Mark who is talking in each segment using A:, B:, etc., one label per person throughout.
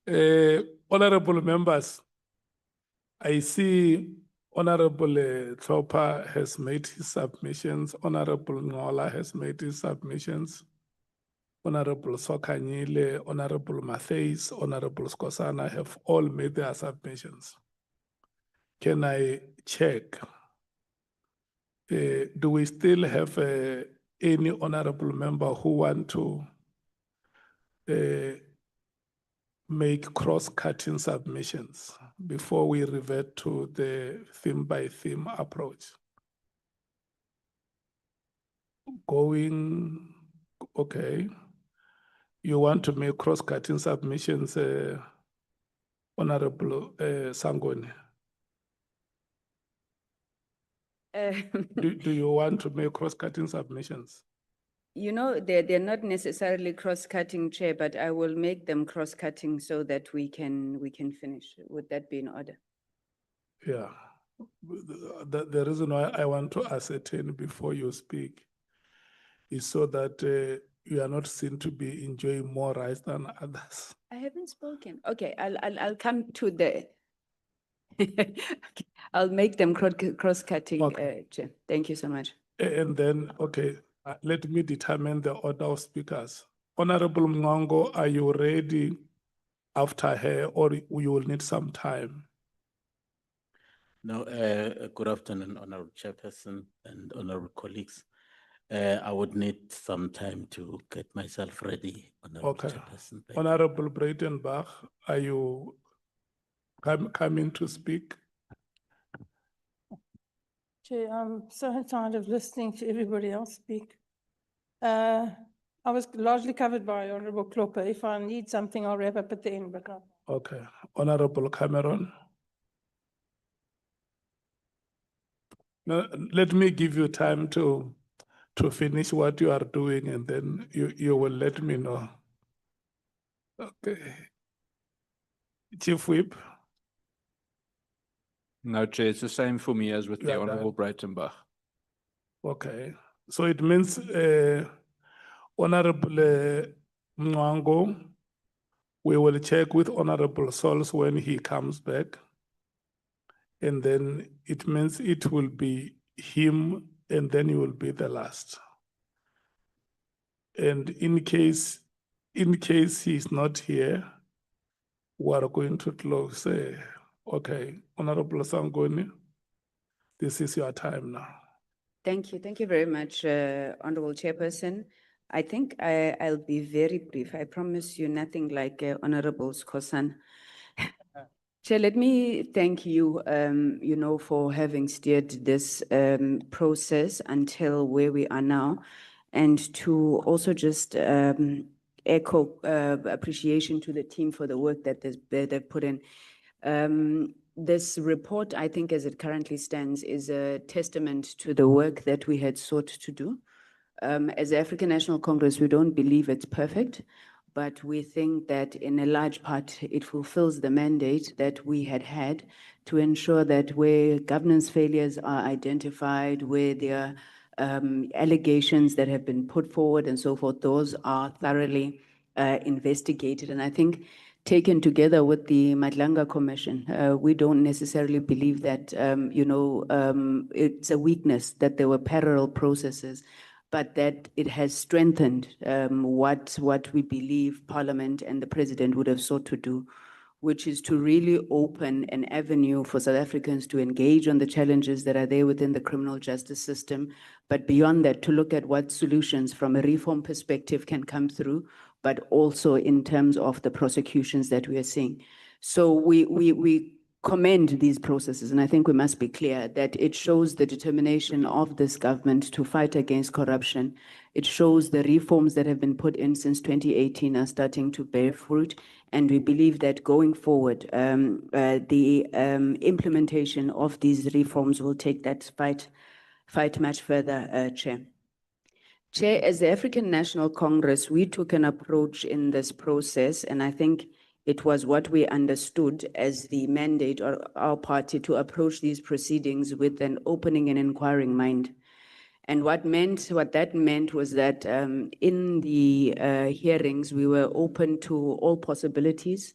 A: Honorable members, I see Honorable Tlhopha has made his submissions. Honorable Ngola has made his submissions. Honorable Sokanyile, Honorable Mattheys, Honorable Skosana have all made their submissions. Can I check? Do we still have any honorable member who want to make cross-cutting submissions before we revert to the theme-by-theme approach? Okay. You want to make cross-cutting submissions, Honorable Sangoni? Do you want to make cross-cutting submissions?
B: You know, they're not necessarily cross-cutting, Chair, but I will make them cross-cutting so that we can finish. Would that be in order?
A: Yeah. The reason why I want to ascertain before you speak is so that you are not seen to be enjoying more rights than others.
B: I haven't spoken. Okay, I'll come to the. Okay, I'll make them cross-cutting,
A: Okay.
B: Chair. Thank you so much.
A: And then, okay, let me determine the order of speakers. Honorable Mngongo, are you ready after her, or you will need some time?
C: No, good afternoon, Honorable Chairperson and Honorable colleagues. I would need some time to get myself ready, Honorable
A: Okay.
C: Chairperson.
A: Honorable Breitenbach, are you coming to speak?
D: Chair, I'm so tired of listening to everybody else speak. I was largely covered by Honorable Klopper. If I need something, I'll wrap up at the end. But
A: Okay. Honorable Cameron. Now, let me give you time to finish what you are doing, and then you will let me know. Okay. Chief Whip.
E: No, Chair, it's the same for me as with the Honorable Breitenbach.
A: Okay. So it means Honorable Mwango, we will check with Honorable Sols when he comes back. And then it means it will be him, and then you will be the last. And in case he's not here, we are going to close. Okay, Honorable Sangoni, this is your time now.
B: Thank you. Thank you very much, Honorable Chairperson. I think I'll be very brief. I promise you nothing like Honorable Skosan. Chair, let me thank you, you know, for having steered this process until where we are now, and to also just echo appreciation to the team for the work that they've put in. This report, I think, as it currently stands, is a testament to the work that we had sought to do. As the African National Congress, we don't believe it's perfect, but we think that in a large part, it fulfills the mandate that we had to ensure that where governance failures are identified, where there are allegations that have been put forward and so forth, those are thoroughly investigated. And I think taken together with the Madlanga Commission, we don't necessarily believe that, you know, it's a weakness that there were parallel processes, but that it has strengthened what we believe Parliament and the President would have sought to do, which is to really open an avenue for South Africans to engage on the challenges that are there within the criminal justice system, but beyond that, to look at what solutions from a reform perspective can come through, but also in terms of the prosecutions that we are seeing. So we commend these processes, and I think we must be clear that it shows the determination of this government to fight against corruption. It shows the reforms that have been put in since 2018 are starting to bear fruit, and we believe that going forward, the implementation of these reforms will take that fight much further, Chair. Chair, as the African National Congress, we took an approach in this process, and I think it was what we understood as the mandate of our party to approach these proceedings with an opening and inquiring mind. And what that meant was that in the hearings, we were open to all possibilities.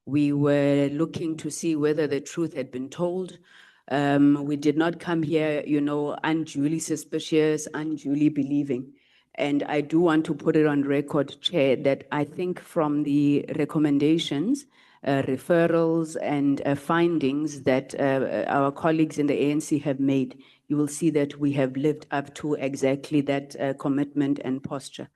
B: We were looking to see whether the truth had been told. We did not come here, unduly suspicious, unduly believing. And I do want to put it on record, Chair, that I think from the recommendations, referrals and findings that our colleagues in the ANC have made, you will see that we have lived up to exactly that commitment and posture.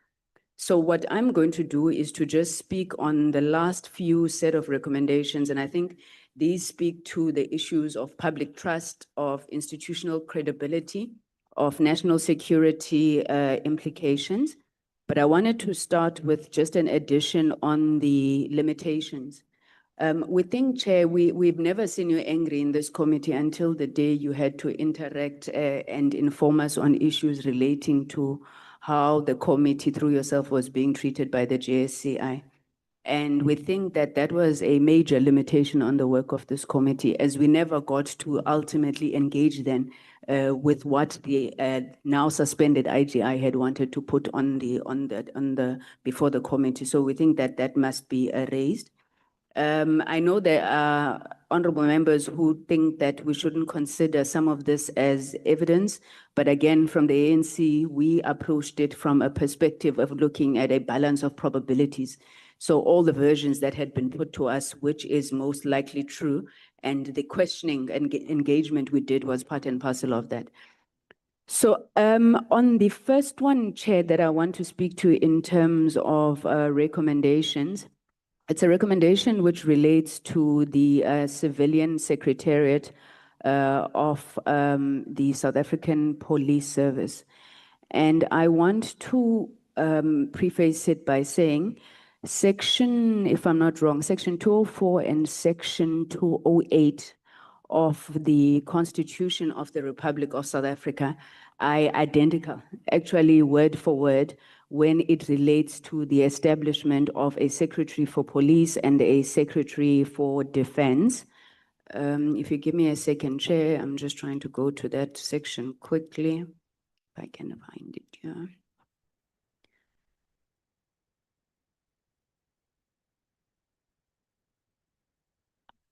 B: So what I'm going to do is to just speak on the last few set of recommendations, and I think these speak to the issues of public trust, of institutional credibility, of national security implications. But I wanted to start with just an addition on the limitations. We think, Chair, we've never seen you angry in this committee until the day you had to interact and inform us on issues relating to how the committee through yourself was being treated by the JSCI. And we think that that was a major limitation on the work of this committee, as we never got to ultimately engage then with what the now suspended IGI had wanted to put before the committee. So we think that that must be raised. I know there are honorable members who think that we shouldn't consider some of this as evidence, but again, from the ANC, we approached it from a perspective of looking at a balance of probabilities. So all the versions that had been put to us, which is most likely true, and the questioning and engagement we did was part and parcel of that. So on the first one, Chair, that I want to speak to in terms of recommendations, it's a recommendation which relates to the civilian secretariat of the South African Police Service. And I want to preface it by saying section, if I'm not wrong, section 204 and section 208 of the Constitution of the Republic of South Africa are identical, actually word for word, when it relates to the establishment of a secretary for police and a secretary for defense. If you give me a second, Chair, I'm just trying to go to that section quickly, if I can find it here.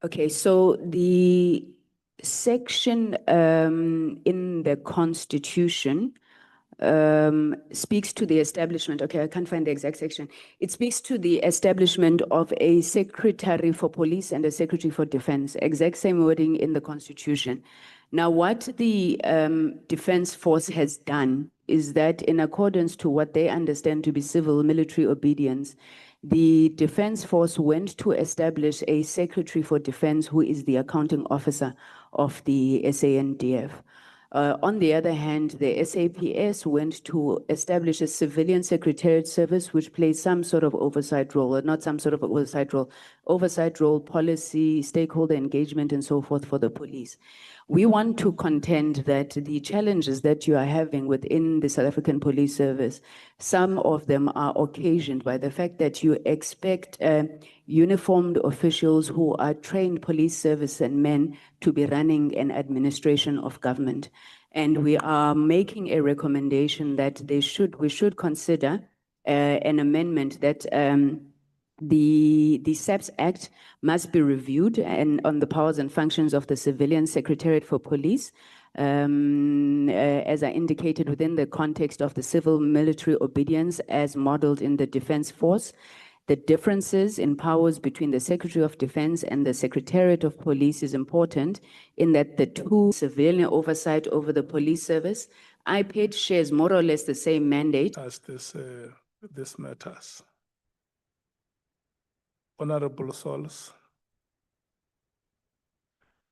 B: Okay, so the section in the Constitution speaks to the establishment. Okay, I can't find the exact section. It speaks to the establishment of a secretary for police and a secretary for defense, exact same wording in the Constitution. Now, what the Defense Force has done is that in accordance to what they understand to be civil military obedience, the Defense Force went to establish a secretary for defense who is the accounting officer of the SANDF. On the other hand, the SAPS went to establish a civilian secretariat service which plays some sort of oversight role, or not some sort of oversight role, policy, stakeholder engagement, and so forth for the police. We want to contend that the challenges that you are having within the South African Police Service, some of them are occasioned by the fact that you expect uniformed officials who are trained police service and men to be running an administration of government. And we are making a recommendation that we should consider an amendment that the SAPS Act must be reviewed and on the powers and functions of the Civilian Secretariat for Police, as I indicated within the context of the civil military obedience as modeled in the Defense Force. The differences in powers between the Secretary of Defense and the Secretariat of Police is important in that the two civilian oversight over the police service, IPED shares more or less the same mandate.
A: As this matters. Honorable Souls,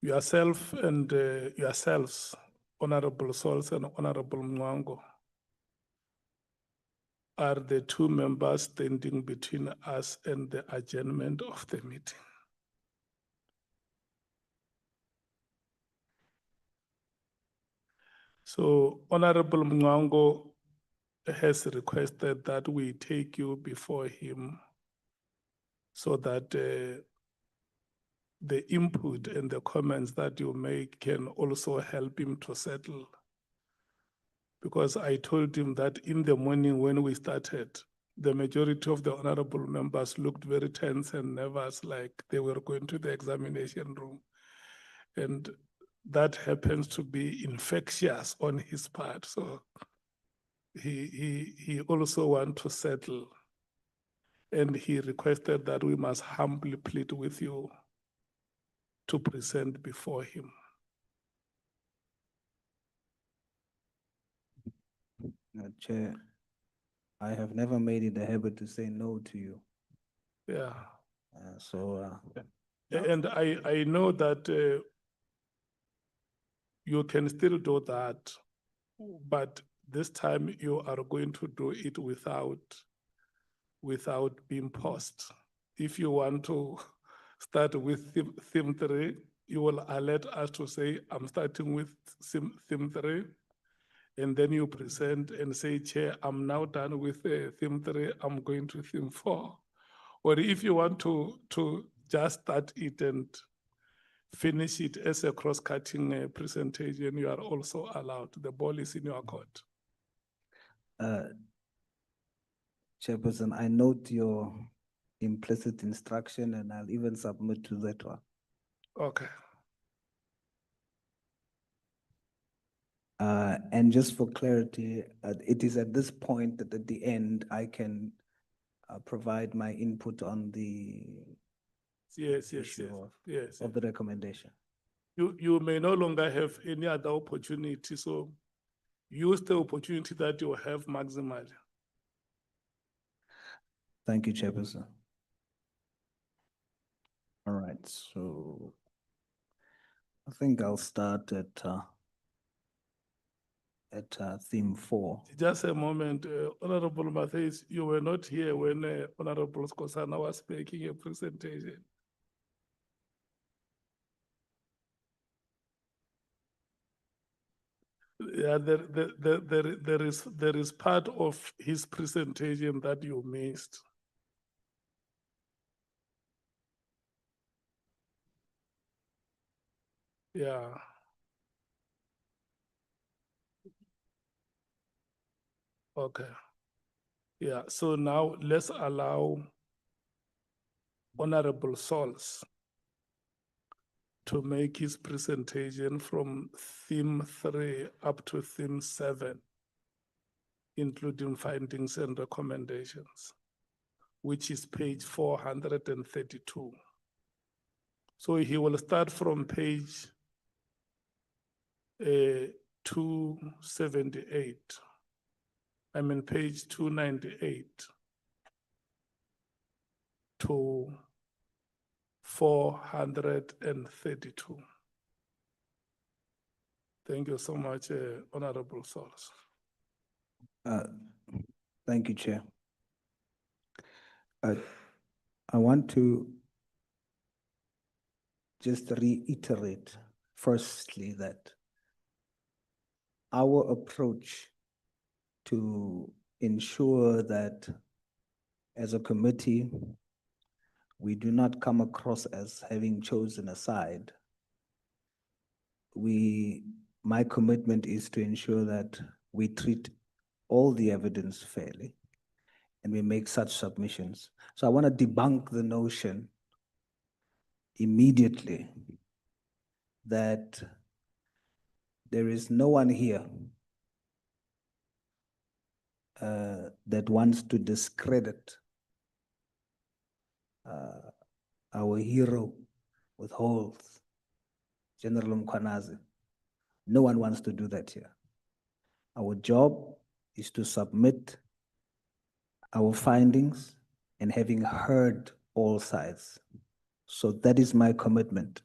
A: yourself and yourselves, Honorable Souls and Honorable Mwango, are the two members standing between us and the adjournment of the meeting. So Honorable Mwango has requested that we take you before him so that the input and the comments that you make can also help him to settle. Because I told him that in the morning when we started, the majority of the honorable members looked very tense and nervous, like they were going to the examination room. And that happens to be infectious on his part. So he also wants to settle. And he requested that we must humbly plead with you to present before him.
F: Chair, I have never made it a habit to say no to you.
A: Yeah. And I know that you can still do that, but this time you are going to do it without being paused. If you want to start with theme 3, you will alert us to say, I'm starting with theme 3, and then you present and say, Chair, I'm now done with theme 3, I'm going to theme 4. Or if you want to just start it and finish it as a cross-cutting presentation, you are also allowed. The ball is in your court.
F: Chairperson, I note your implicit instruction and I'll even submit to that one.
A: Okay.
F: And just for clarity, it is at this point that at the end I can provide my input on the
A: Yes,
F: issue
A: yes.
F: of the recommendation.
A: You may no longer have any other opportunity, so use the opportunity that you have maximally.
F: Thank you, Chairperson. All right, so I think I'll start at theme 4.
A: Just a moment, Honorable Mathis, you were not here when Honorable Skosana was making a presentation. Yeah, there is part of his presentation that you missed. Yeah. Okay. Yeah, so now let's allow Honorable Sols to make his presentation from theme 3 up to theme 7, including findings and recommendations, which is page 432. So he will start from page 278. I mean, page 298 to 432. Thank you so much, Honorable Sols.
F: Thank you, Chair. I want to just reiterate, firstly, that our approach to ensure that as a committee, we do not come across as having chosen a side. My commitment is to ensure that we treat all the evidence fairly and we make such submissions. So I want to debunk the notion immediately that there is no one here that wants to discredit our hero with holes, General Mkhwanazi. No one wants to do that here. Our job is to submit our findings and having heard all sides. So that is my commitment.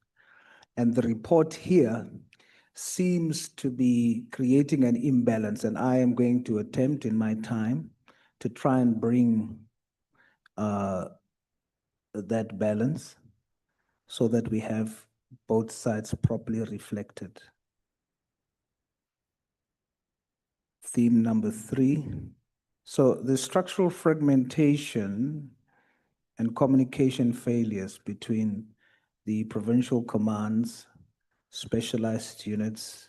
F: And the report here seems to be creating an imbalance, and I am going to attempt in my time to try and bring that balance so that we have both sides properly reflected. Theme number 3. So the structural fragmentation and communication failures between the provincial commands, specialized units,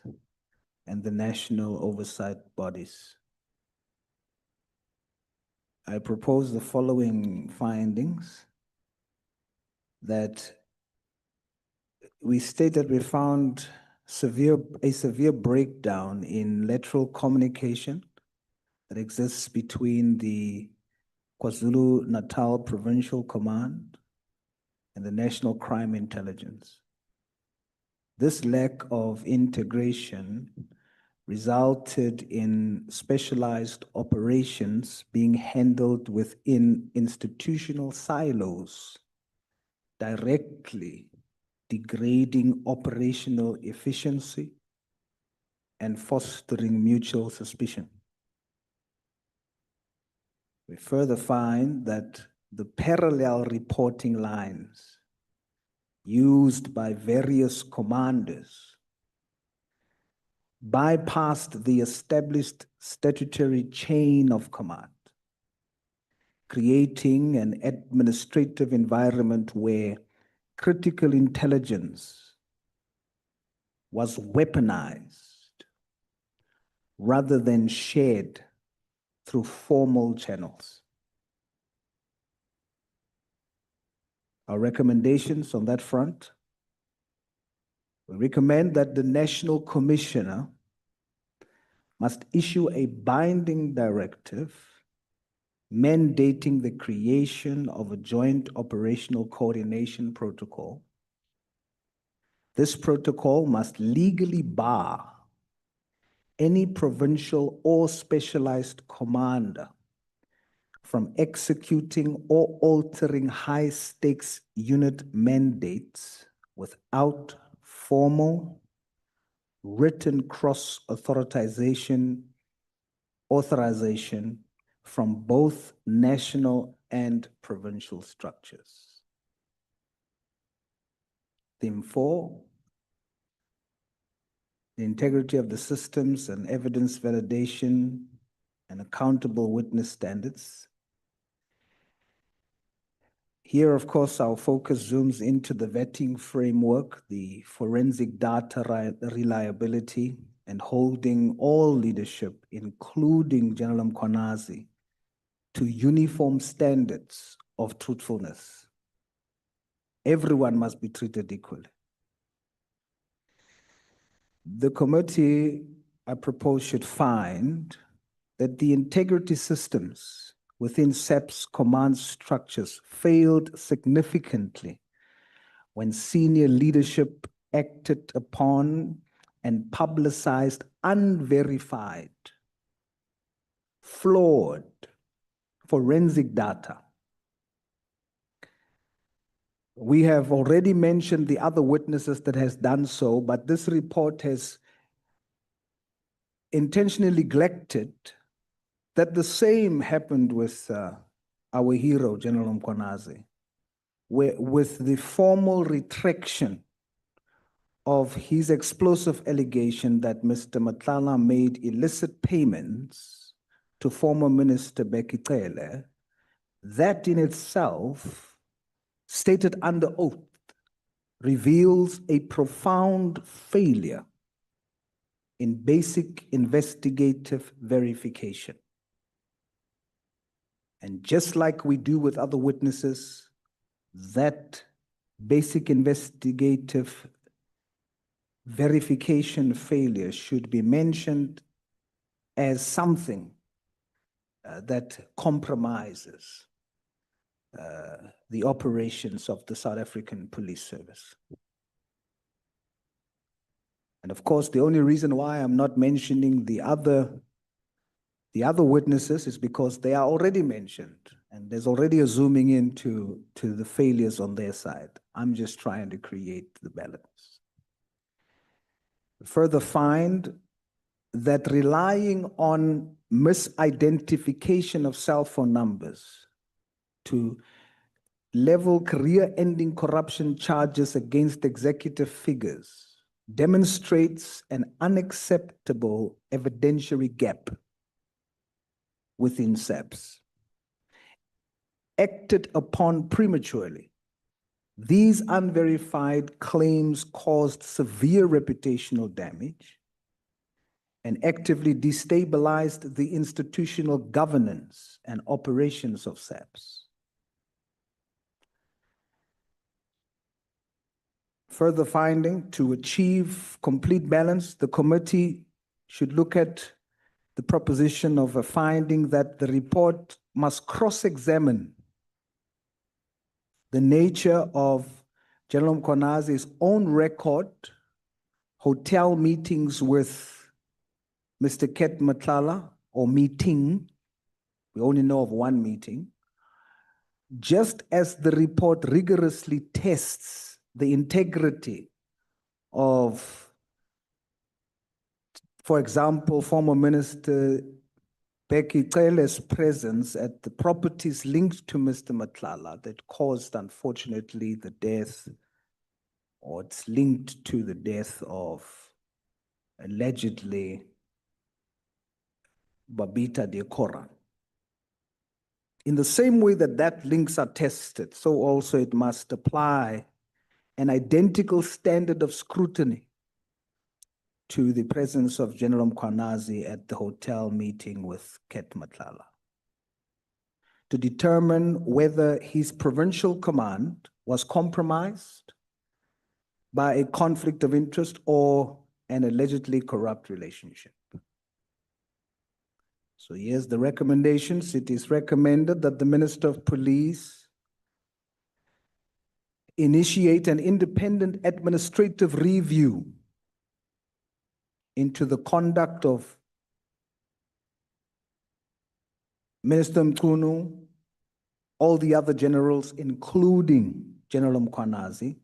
F: and the national oversight bodies. I propose the following findings. That we state that we found a severe breakdown in lateral communication that exists between the KwaZulu-Natal Provincial Command and the National Crime Intelligence. This lack of integration resulted in specialized operations being handled within institutional silos, directly degrading operational efficiency and fostering mutual suspicion. We further find that the parallel reporting lines used by various commanders bypassed the established statutory chain of command, creating an administrative environment where critical intelligence was weaponized rather than shared through formal channels. Our recommendations on that front: we recommend that the National Commissioner must issue a binding directive mandating the creation of a joint operational coordination protocol. This protocol must legally bar any provincial or specialized commander from executing or altering high-stakes unit mandates without formal, written authorization from both national and provincial structures. Theme 4, the integrity of the systems and evidence validation and accountable witness standards. Here, of course, our focus zooms into the vetting framework, the forensic data reliability, and holding all leadership, including General Mkhwanazi, to uniform standards of truthfulness. Everyone must be treated equally. The committee, I propose, should find that the integrity systems within SAP's command structures failed significantly when senior leadership acted upon and publicized unverified, flawed forensic data. We have already mentioned the other witnesses that has done so, but this report has intentionally neglected that the same happened with our hero, General Mkhwanazi, where with the formal retraction of his explosive allegation that Mr. Matlala made illicit payments to former Minister Becky Cele, that in itself, stated under oath, reveals a profound failure in basic investigative verification. And just like we do with other witnesses, that basic investigative verification failure should be mentioned as something that compromises the operations of the South African Police Service. And of course, the only reason why I'm not mentioning the other witnesses is because they are already mentioned, and there's already a zooming into the failures on their side. I'm just trying to create the balance. Further find that relying on misidentification of cell phone numbers to level career-ending corruption charges against executive figures demonstrates an unacceptable evidentiary gap within SAPS. Acted upon prematurely, these unverified claims caused severe reputational damage and actively destabilized the institutional governance and operations of SAPS. Further finding, to achieve complete balance, the committee should look at the proposition of a finding that the report must cross-examine the nature of General Mkhwanazi's own record, hotel meetings with Mr. Ket Matlala, or meeting, we only know of one meeting, just as the report rigorously tests the integrity of, for example, former Minister Becky Cele's presence at the properties linked to Mr. Matlala that caused, unfortunately, the death, or it's linked to the death of, allegedly, Babita Deokora. In the same way that that links are tested, so also it must apply an identical standard of scrutiny to the presence of General Mkhwanazi at the hotel meeting with Ket Matlala, to determine whether his provincial command was compromised by a conflict of interest or an allegedly corrupt relationship. So here's the recommendations. It is recommended that the Minister of Police initiate an independent administrative review into the conduct of Minister Mkhunu, all the other generals, including General Mkhwanazi,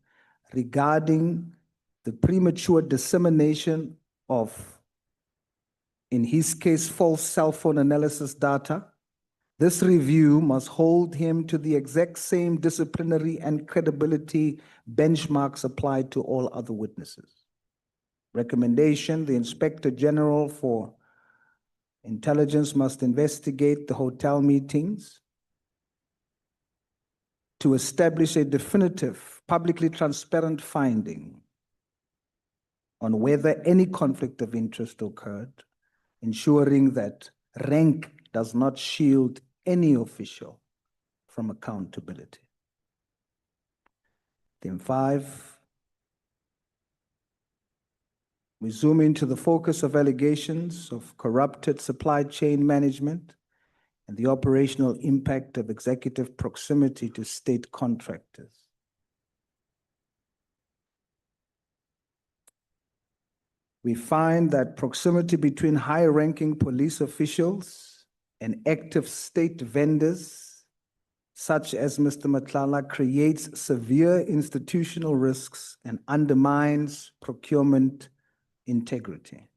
F: regarding the premature dissemination of, in his case, false cell phone analysis data. This review must hold him to the exact same disciplinary and credibility benchmarks applied to all other witnesses. Recommendation, the Inspector General for Intelligence must investigate the hotel meetings to establish a definitive, publicly transparent finding on whether any conflict of interest occurred, ensuring that rank does not shield any official from accountability. Theme 5, we zoom into the focus of allegations of corrupted supply chain management and the operational impact of executive proximity to state contractors. We find that proximity between high-ranking police officials and active state vendors, such as Mr. Matlala, creates severe institutional risks and undermines procurement integrity.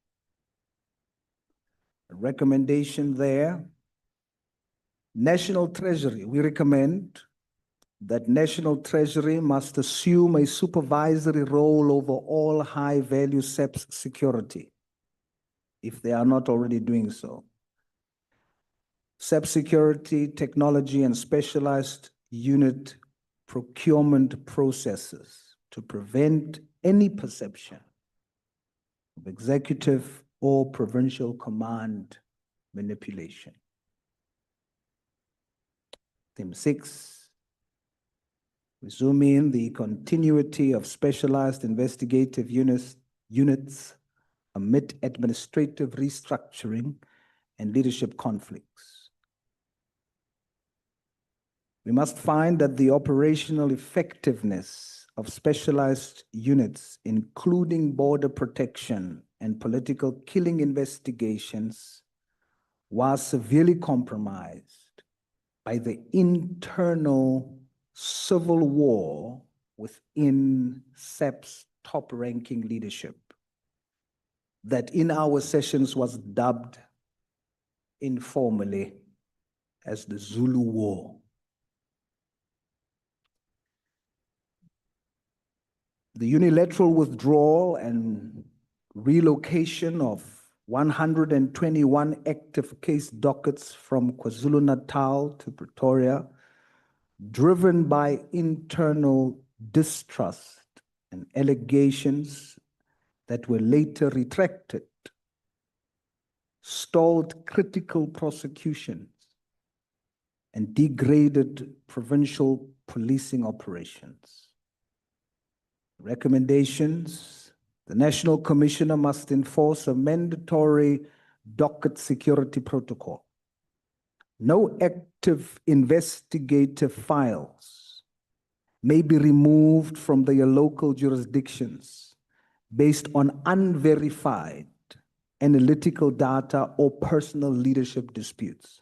F: A recommendation there, National Treasury, we recommend that National Treasury must assume a supervisory role over all high-value SAPS security, if they are not already doing so. SAP security, technology, and specialized unit procurement processes to prevent any perception of executive or provincial command manipulation. Theme 6, we zoom in the continuity of specialized investigative units amid administrative restructuring and leadership conflicts. We must find that the operational effectiveness of specialized units, including border protection and political killing investigations, was severely compromised by the internal civil war within SAP's top-ranking leadership that in our sessions was dubbed informally as the Zulu War. The unilateral withdrawal and relocation of 121 active case dockets from KwaZulu-Natal to Pretoria, driven by internal distrust and allegations that were later retracted, stalled critical prosecutions, and degraded provincial policing operations. Recommendations: the National Commissioner must enforce a mandatory docket security protocol. No active investigative files may be removed from their local jurisdictions based on unverified analytical data or personal leadership disputes.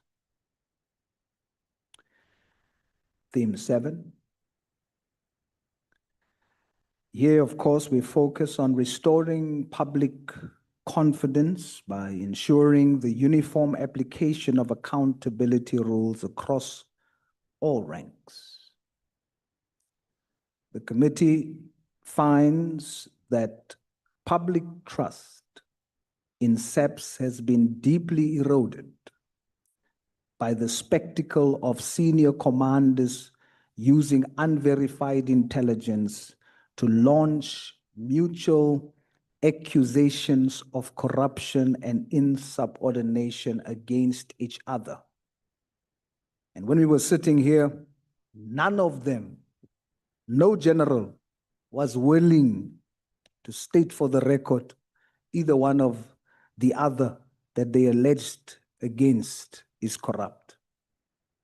F: Theme 7. Here, of course, we focus on restoring public confidence by ensuring the uniform application of accountability rules across all ranks. The committee finds that public trust in SAPS has been deeply eroded by the spectacle of senior commanders using unverified intelligence to launch mutual accusations of corruption and insubordination against each other. And when we were sitting here, none of them, no general, was willing to state for the record either one of the other that they alleged against is corrupt.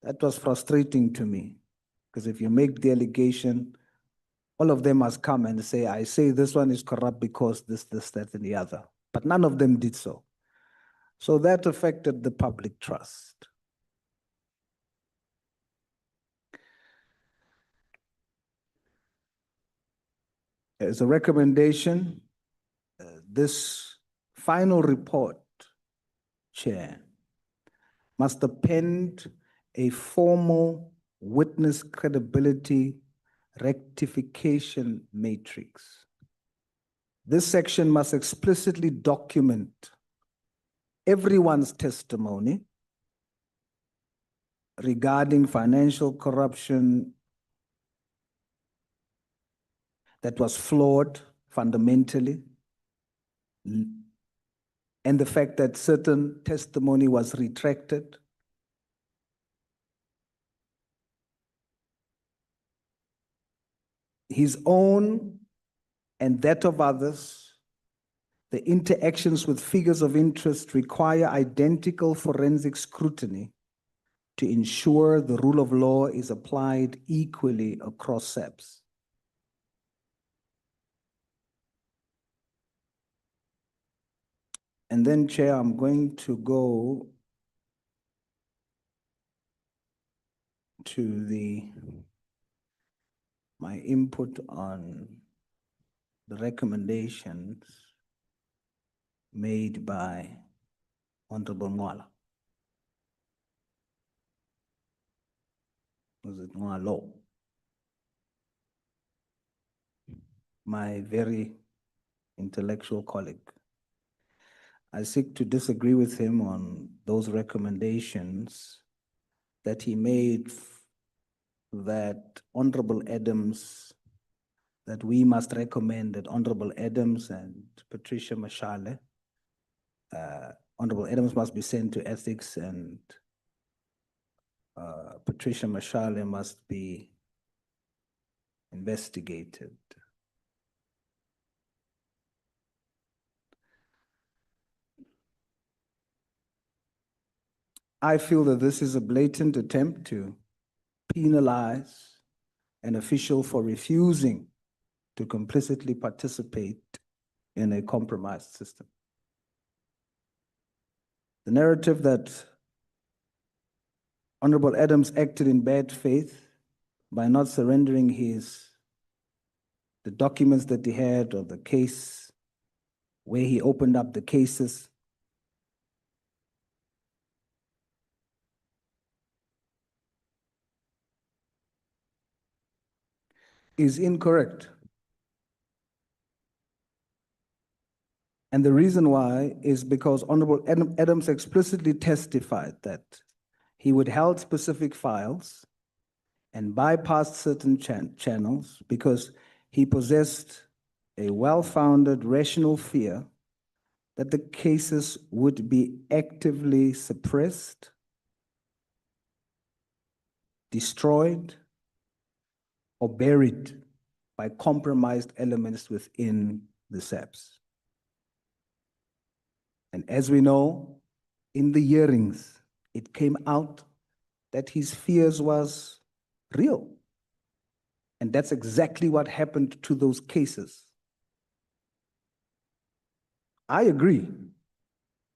F: That was frustrating to me, because if you make the allegation, all of them must come and say, I say this one is corrupt because this, that, and the other. But none of them did so. So that affected the public trust. As a recommendation, this final report, Chair, must append a formal witness credibility rectification matrix. This section must explicitly document everyone's testimony regarding financial corruption that was flawed fundamentally, and the fact that certain testimony was retracted. His own and that of others, the interactions with figures of interest require identical forensic scrutiny to ensure the rule of law is applied equally across SAPS. And then, Chair, I'm going to go to my input on the recommendations made by Honorable Mwala. Was it Mwalo? My very intellectual colleague. I seek to disagree with him on those recommendations that he made, that Honorable Adams, that we must recommend that Honorable Adams and Patricia Mashale, Honorable Adams must be sent to ethics, and Patricia Mashale must be investigated. I feel that this is a blatant attempt to penalize an official for refusing to complicitly participate in a compromised system. The narrative that Honorable Adams acted in bad faith by not surrendering the documents that he had, or the case where he opened up the cases, is incorrect. And the reason why is because Honorable Adams explicitly testified that he withheld specific files and bypassed certain channels because he possessed a well-founded rational fear that the cases would be actively suppressed, destroyed, or buried by compromised elements within the SAPS. And as we know, in the hearings, it came out that his fears was real. And that's exactly what happened to those cases. I agree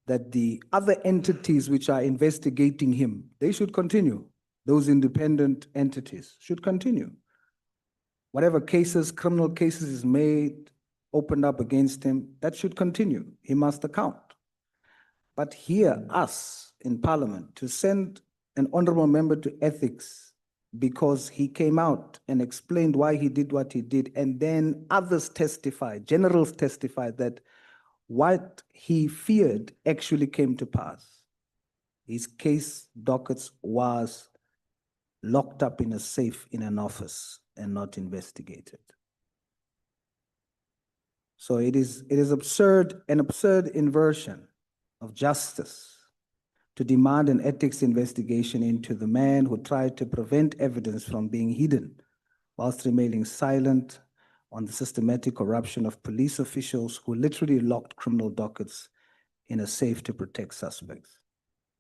F: that the other entities which are investigating him, they should continue. Those independent entities should continue. Whatever cases, criminal cases is made, opened up against him, that should continue. He must account. But here, us in Parliament, to send an honorable member to ethics because he came out and explained why he did what he did, and then others testified, generals testified that what he feared actually came to pass. His case dockets was locked up in a safe in an office and not investigated. So it is absurd, an absurd inversion of justice to demand an ethics investigation into the man who tried to prevent evidence from being hidden whilst remaining silent on the systematic corruption of police officials who literally locked criminal dockets in a safe to protect suspects.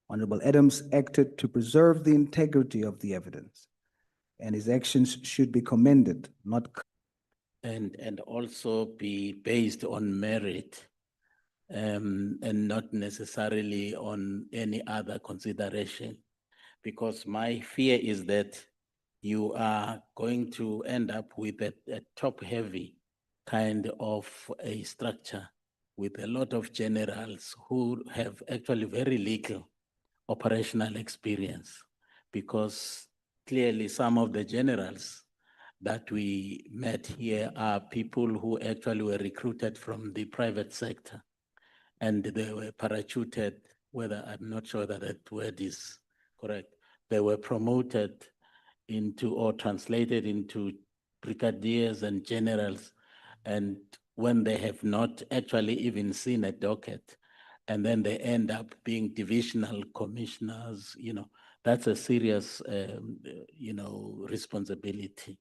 F: Honorable Adams acted to preserve the integrity of the evidence, and his actions should be commended, not
C: and also be based on merit, and not necessarily on any other consideration. Because my fear is that you are going to end up with a top-heavy kind of a structure with a lot of generals who have actually very little operational experience, because clearly some of the generals that we met here are people who actually were recruited from the private sector, and they were parachuted, whether I'm not sure that that word is correct. They were promoted into or translated into brigadiers and generals, and when they have not actually even seen a docket, and then they end up being divisional commissioners, that's a serious, responsibility.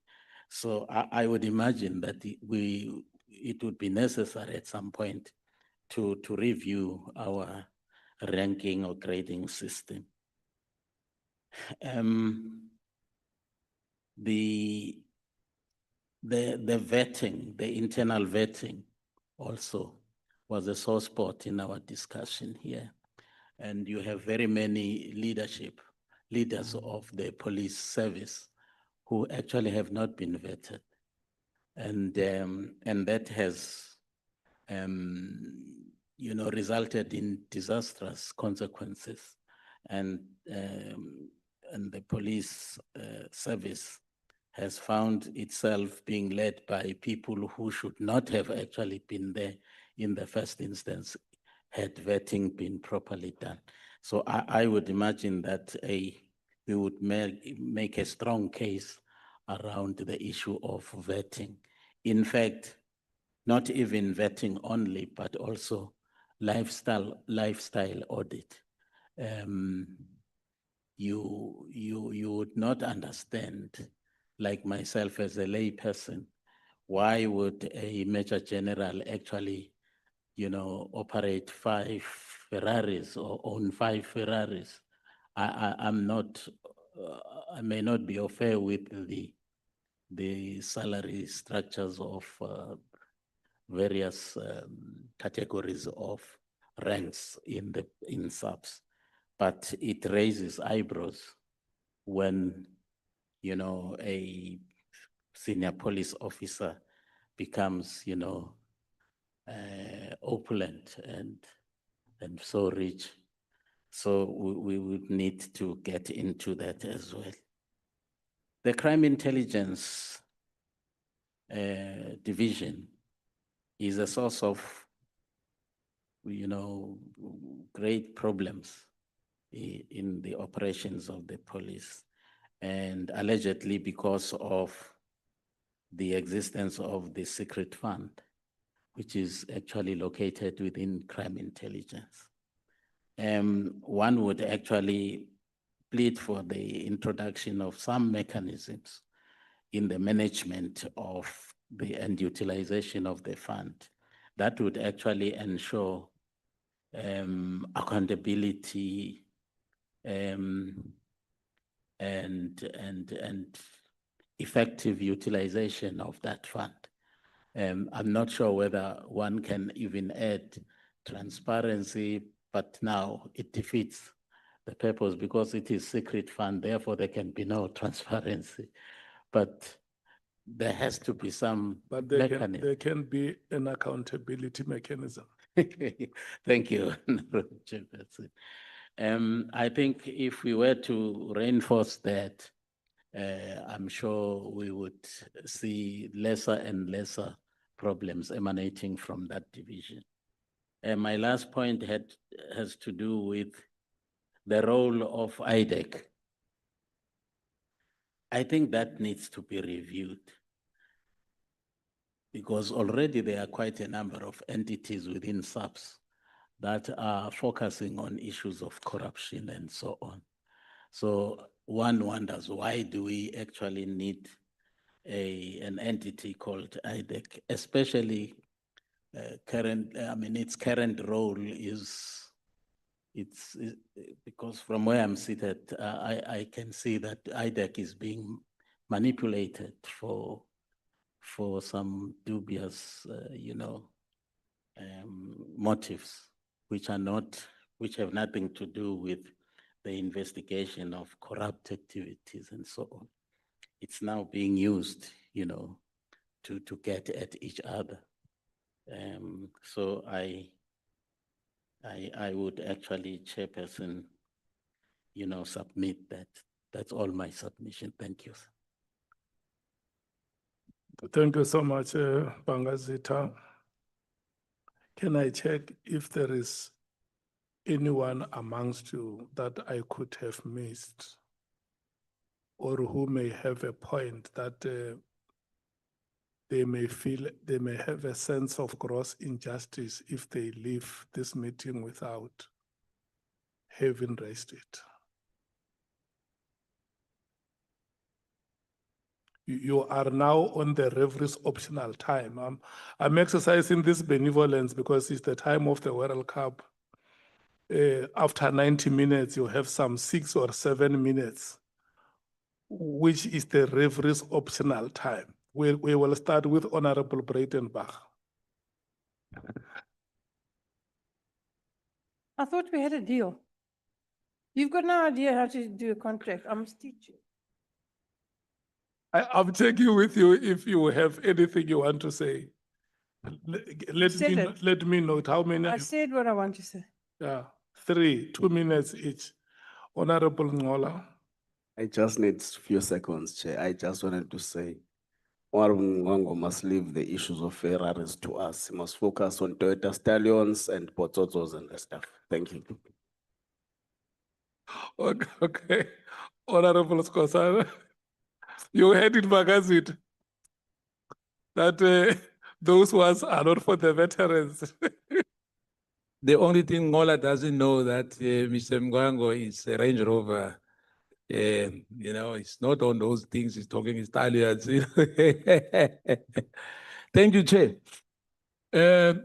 C: So I would imagine that it would be necessary at some point to review our ranking or grading system. The vetting, the internal vetting also was a sore spot in our discussion here. And you have very many leaders of the police service who actually have not been vetted. And that has, resulted in disastrous consequences. And the police service has found itself being led by people who should not have actually been there in the first instance, had vetting been properly done. So I would imagine that we would make a strong case around the issue of vetting. In fact, not even vetting only, but also lifestyle audit. You would not understand, like myself as a lay person, why would a major general actually, operate 5 Ferraris or own 5 Ferraris? I'm not, I may not be au fait with the salary structures of various categories of ranks in SAPS, but it raises eyebrows when, a senior police officer becomes, opulent and so rich. So we would need to get into that as well. The crime intelligence division is a source of, great problems in the operations of the police, and allegedly because of the existence of the secret fund, which is actually located within crime intelligence. One would actually plead for the introduction of some mechanisms in the management of the and utilization of the fund that would actually ensure accountability and effective utilization of that fund. I'm not sure whether one can even add transparency, but now it defeats the purpose because it is secret fund, therefore there can be no transparency. But there has to be some
A: But
C: mechanism.
A: there can be an accountability mechanism.
C: Thank you, Honorable Chairperson. I think if we were to reinforce that, I'm sure we would see lesser and lesser problems emanating from that division. My last point has to do with the role of IDEC. I think that needs to be reviewed because already there are quite a number of entities within SAPS that are focusing on issues of corruption and so on. So one wonders, why do we actually need an entity called IDEC, especially its current role is, because from where I'm seated, I can see that IDEC is being manipulated for some dubious, motives, which have nothing to do with the investigation of corrupt activities and so on. It's now being used, to get at each other. So I would actually, Chairperson, submit that. That's all my submission. Thank you.
A: Thank you so much, Bangazita. Can I check if there is anyone amongst you that I could have missed or who may have a point that they may have a sense of gross injustice if they leave this meeting without having raised it? You are now on the referee's optional time. I'm exercising this benevolence because it's the time of the World Cup. After 90 minutes, you have some 6 or 7 minutes, which is the referee's optional time. We will start with Honorable Breitenbach.
D: I thought we had a deal. You've got no idea how to do a contract. I must teach you.
A: I'm checking with you if you have anything you want to say.
D: said it.
A: Let me note how many.
D: I said what I want to say.
A: Yeah, 3, 2 minutes each. Honorable Ngola.
G: I just need a few seconds, Chair. I just wanted to say, Honorable Ngongo must leave the issues of Ferraris to us. He must focus on Toyota Stallions and Potatoes and the stuff. Thank you.
A: Okay. Honorable Skosana. You heard it, Magazine, that those ones are not for the veterans.
H: The only thing Ngola doesn't know that Mr. Mkhwanazi is a Range Rover. It's not on those things. He's talking Italians. Thank you, Chair. I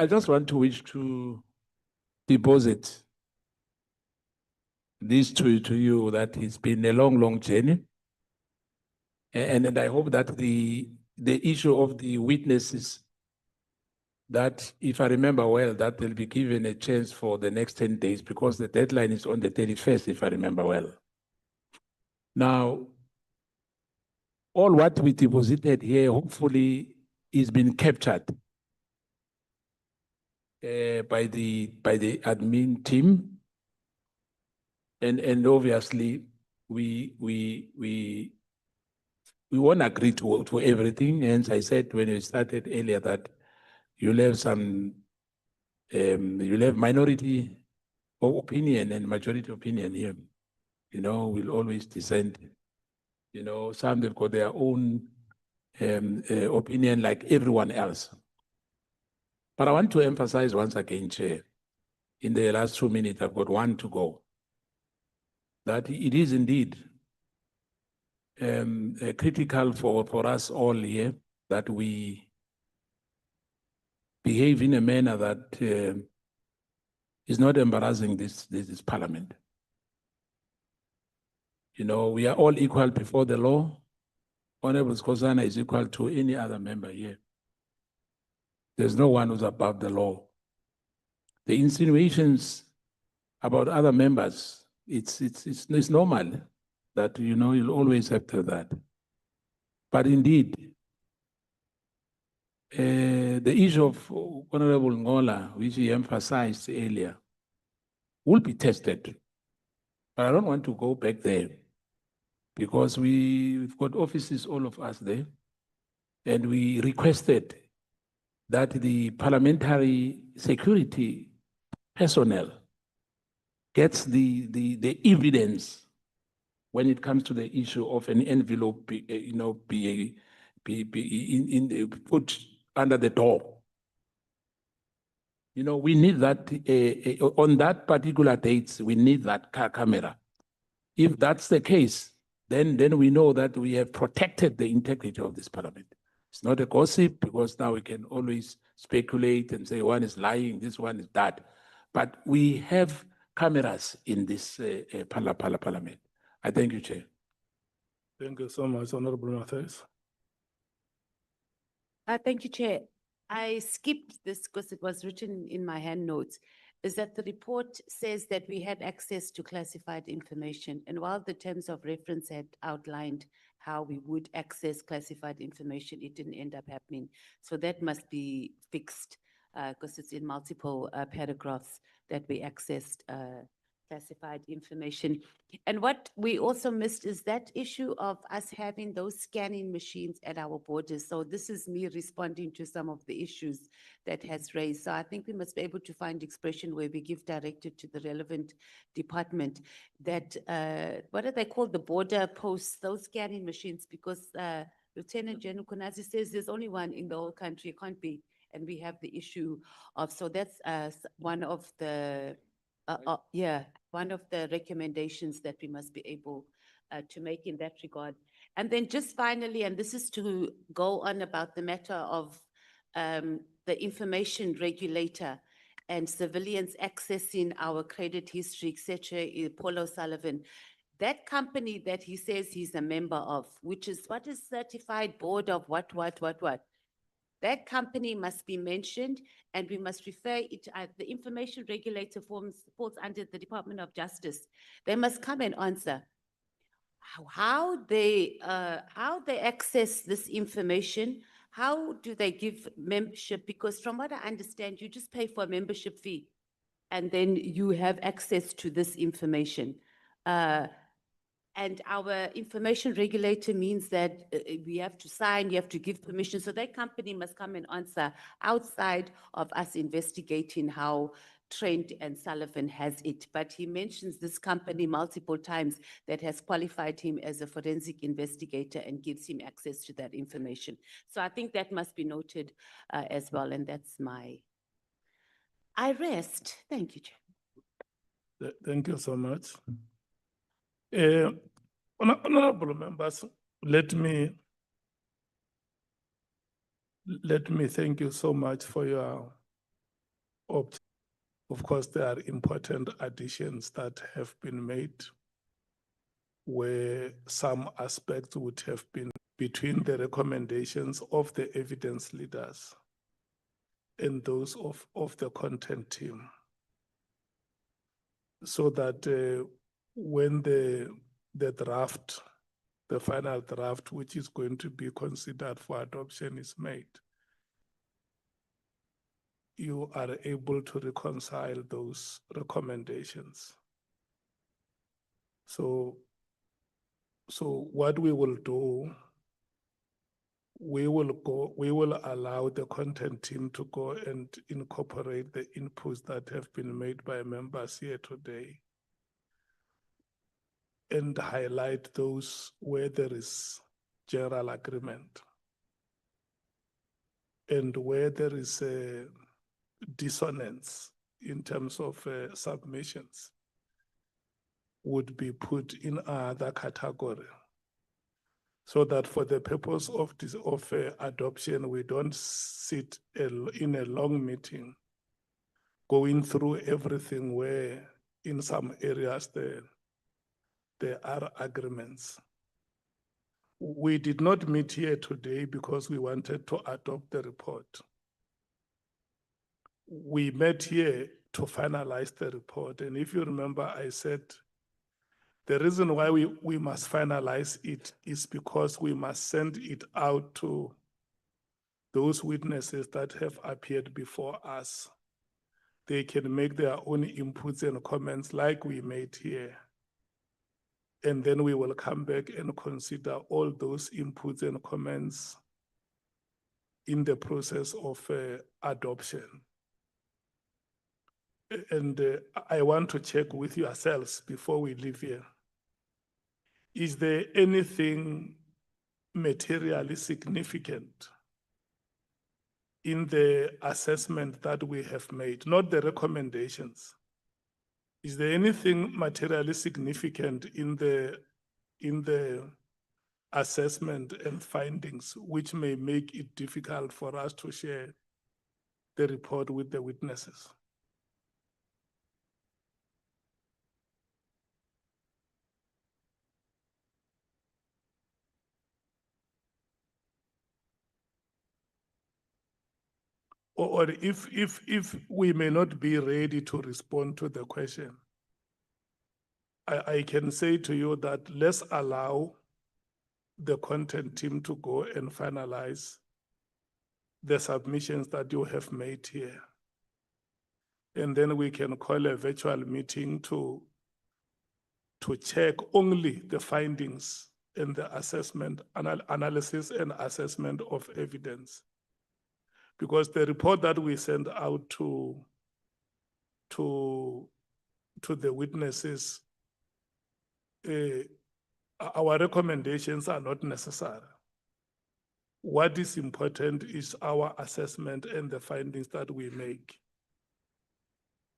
H: just want to wish to deposit this to you that it's been a long, long journey. And I hope that the issue of the witnesses, that if I remember well, that they'll be given a chance for the next 10 days because the deadline is on the 31st, if I remember well. Now, all what we deposited here, hopefully, is been captured by the admin team. And obviously, we won't agree to everything. Hence, I said when we started earlier that you'll have some, you'll have minority opinion and majority opinion here. We'll always dissent. Some they've got their own opinion like everyone else. But I want to emphasize once again, Chair, in the last 2 minutes, I've got one to go, that it is indeed critical for us all here that we behave in a manner that is not embarrassing this parliament. You know, we are all equal before the law. Honorable Skhosana is equal to any other member here. There's no one who's above the law. The insinuations about other members, it's normal that, you know, you'll always have to that. But indeed, the issue of Honorable Ngola, which he emphasized earlier, will be tested. But I don't want to go back there because we've got offices, all of us there, and we requested that the parliamentary security personnel gets the evidence when it comes to the issue of an envelope, be put under the door. You know, we need that on that particular dates. We need that camera. If that's the case, then we know that we have protected the integrity of this parliament. It's not a gossip, because now we can always speculate and say one is lying, this one is that. But we have cameras in this parliament. I thank you, Chair.
A: Thank you so much, Honorable Matthias.
I: Thank you, Chair. I skipped this because it was written in my hand notes, is that the report says that we had access to classified information. And while the terms of reference had outlined how we would access classified information, it didn't end up happening. So that must be fixed because it's in multiple paragraphs that we accessed classified information. And what we also missed is that issue of us having those scanning machines at our borders. So this is me responding to some of the issues that has raised. So I think we must be able to find expression where we give directive to the relevant department that, what are they called, the border posts, those scanning machines, because Lieutenant General Mkhwanazi says there's only one in the whole country, it can't be. And we have the issue of, so that's one of the, one of the recommendations that we must be able to make in that regard. And then just finally, and this is to go on about the matter of the information regulator and civilians accessing our credit history, etc., Paul O'Sullivan. That company that he says he's a member of, which is what is certified board of what. That company must be mentioned, and we must refer it. The information regulator falls under the Department of Justice. They must come and answer how they access this information. How do they give membership? Because from what I understand, you just pay for a membership fee, and then you have access to this information. And our information regulator means that we have to sign, you have to give permission. So that company must come and answer outside of us investigating how Trent and Sullivan has it. But he mentions this company multiple times that has qualified him as a forensic investigator and gives him access to that information. So I think that must be noted as well. And that's I rest. Thank you, Chair.
A: Thank you so much. Honorable members, let me thank you so much for your opt. Of course, there are important additions that have been made where some aspects would have been between the recommendations of the evidence leaders and those of the content team, so that when the draft, the final draft, which is going to be considered for adoption, is made, you are able to reconcile those recommendations. So what we will do, we will allow the content team to go and incorporate the inputs that have been made by members here today and highlight those where there is general agreement. and where there is a dissonance in terms of submissions would be put in another category, so that for the purpose of this adoption, we don't sit in a long meeting going through everything where in some areas there are agreements. We did not meet here today because we wanted to adopt the report. We met here to finalize the report. And if you remember, I said the reason why we must finalize it is because we must send it out to those witnesses that have appeared before us. They can make their own inputs and comments like we made here. And then we will come back and consider all those inputs and comments in the process of adoption. And I want to check with yourselves before we leave here. Is there anything materially significant in the assessment that we have made, not the recommendations? Is there anything materially significant in the assessment and findings which may make it difficult for us to share the report with the witnesses? Or if we may not be ready to respond to the question, I can say to you that let's allow the content team to go and finalize the submissions that you have made here. And then we can call a virtual meeting to check only the findings and the assessment, analysis and assessment of evidence. Because the report that we send out to the witnesses, our recommendations are not necessary. What is important is our assessment and the findings that we make.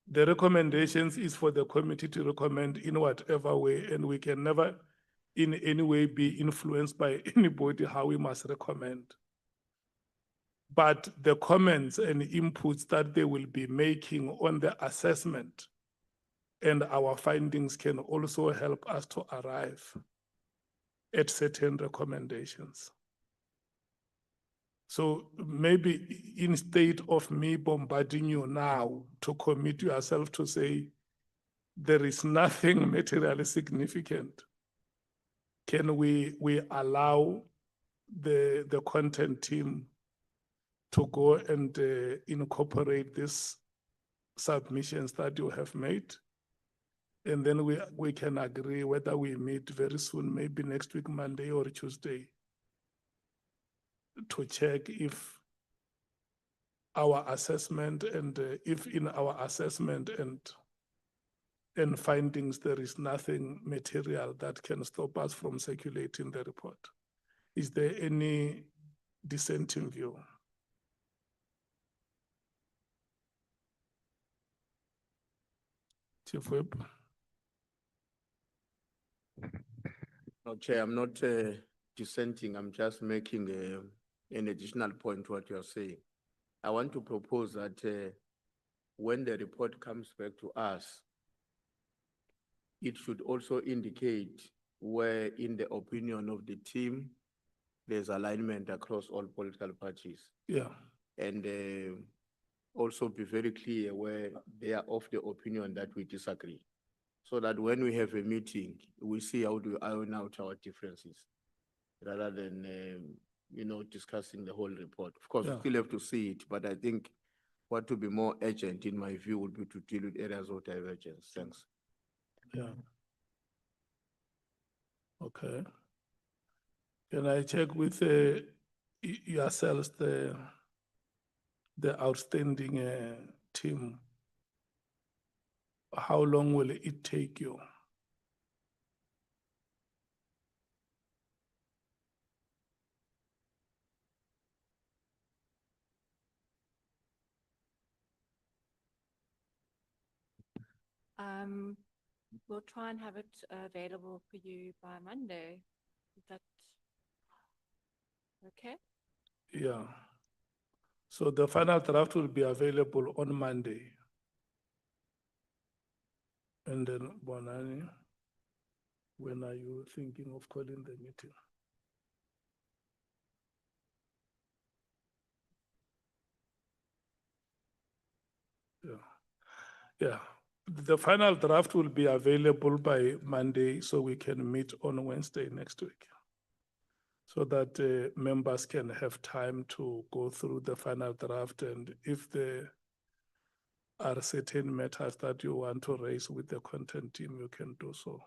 A: The recommendations is for the committee to recommend in whatever way, and we can never in any way be influenced by anybody how we must recommend. But the comments and inputs that they will be making on the assessment and our findings can also help us to arrive at certain recommendations. So maybe instead of me bombarding you now to commit yourself to say there is nothing materially significant, can we allow the content team to go and incorporate these submissions that you have made? And then we can agree whether we meet very soon, maybe next week, Monday or Tuesday, to check if our assessment and if in our assessment and findings there is nothing material that can stop us from circulating the report. Is there any dissenting view? Chief Whip?
J: No, Chair, I'm not dissenting. I'm just making an additional point to what you're saying. I want to propose that when the report comes back to us, it should also indicate where, in the opinion of the team, there's alignment across all political parties.
A: Yeah.
J: And also be very clear where they are of the opinion that we disagree, so that when we have a meeting, we see how to iron out our differences, rather than discussing the whole report. Of course,
A: Yeah.
J: we still have to see it, but I think what to be more urgent, in my view, would be to deal with areas of divergence. Thanks.
A: Yeah. Okay. Can I check with yourselves, the outstanding team? How long will it take you?
K: We'll try and have it available for you by Monday. Is that okay?
A: Yeah. So the final draft will be available on Monday. And then Bonani, when are you thinking of calling the meeting? Yeah, the final draft will be available by Monday, so we can meet on Wednesday next week. So that members can have time to go through the final draft, and if there are certain matters that you want to raise with the content team, you can do so.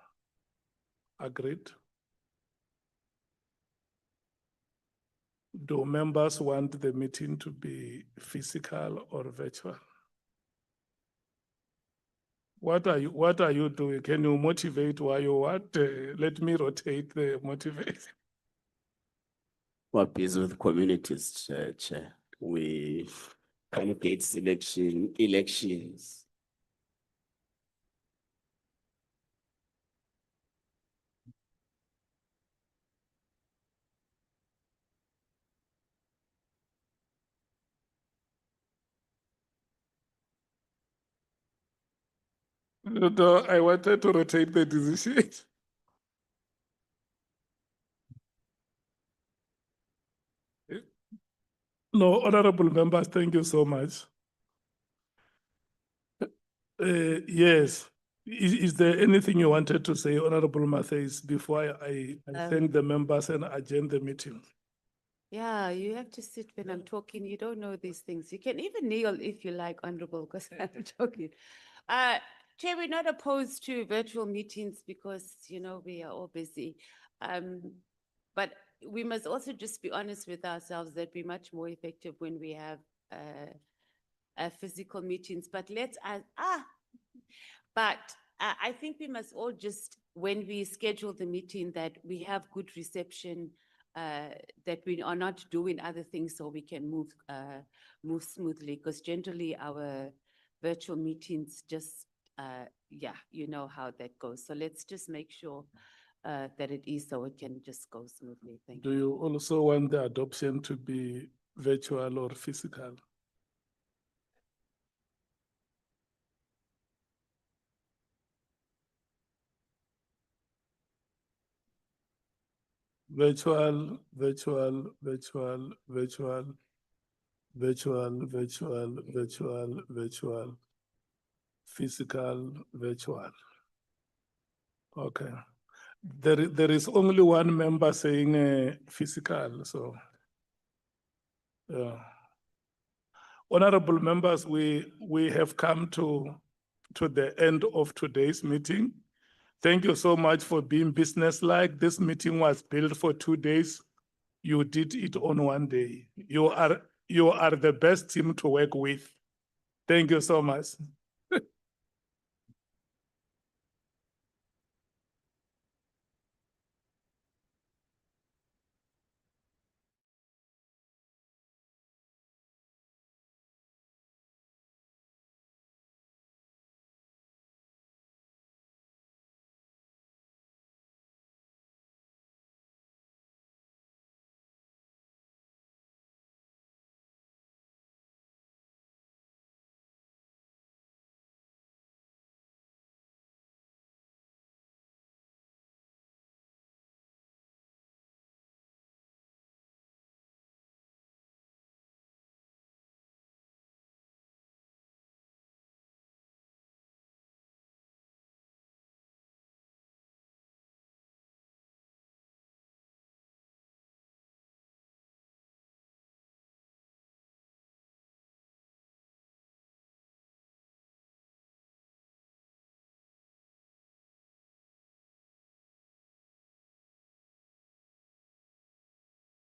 A: Agreed? Do members want the meeting to be physical or virtual? What are you doing? Can you motivate why you want? Let me rotate the motivation.
G: We're busy with communities, Chair. We candidate selection, elections.
A: No, I wanted to rotate the decision. No, honorable members, thank you so much. Yes, is there anything you wanted to say, Honorable Matthews, before I thank the members and adjourn the meeting?
I: Yeah, you have to sit when I'm talking. You don't know these things. You can even kneel if you like, Honorable, because I'm joking. Chair, we're not opposed to virtual meetings because, you know, we are all busy. But we must also just be honest with ourselves that we're much more effective when we have physical meetings. But I think we must all just, when we schedule the meeting, that we have good reception, that we are not doing other things so we can move smoothly, because generally our virtual meetings just, yeah, you know how that goes. So let's just make sure that it is so it can just go smoothly. Thank you.
A: Do you also want the adoption to be virtual or physical? Virtual, virtual, virtual, virtual, virtual, virtual, virtual, virtual, physical, virtual. Okay. There is only one member saying physical, so. Yeah. Honorable members, we have come to the end of today's meeting. Thank you so much for being businesslike. This meeting was built for 2 days. You did it on 1 day. You are the best team to work with. Thank you so much.